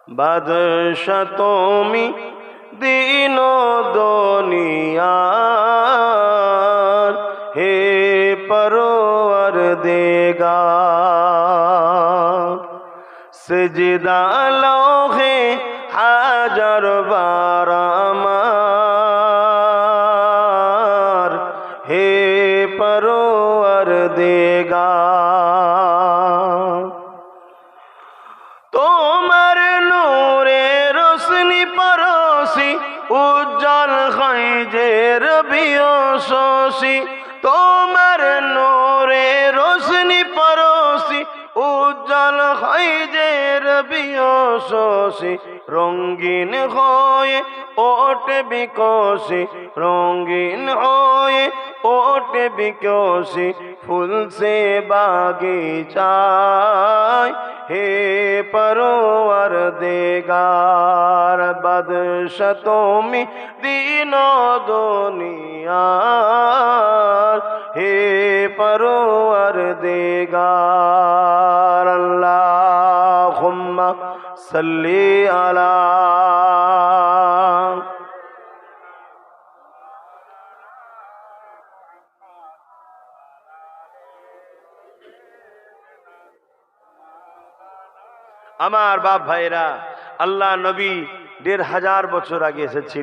বাদশা তুমি দিন দুনিয়ার, হে পরওয়ারদিগার। সিজদা লৌহে হাজার বার আমার, হে পরওয়ারদিগার। তোমার নূরে রোশনি পরশি উজ্জ্বল হয় যে রবিও শশী। তোমার নূরে রোশনি পরশি উজ্জ্বল হয় যে রবিও শশী। রঙিন হয়ে ওঠে বিকশি, রঙিন হয়ে ওঠে বিকশি ফুল সে বাগিচায়, হে পরওয়ারদিগার। বাদশা তুমি দিন দুনিয়ার, হে পরওয়ারদিগার। আল্লাহুম্মা সাল্লি আলা। আমার বাপ ভাইরা, আল্লাহ নবী 1500 বছর আগে এসেছিল।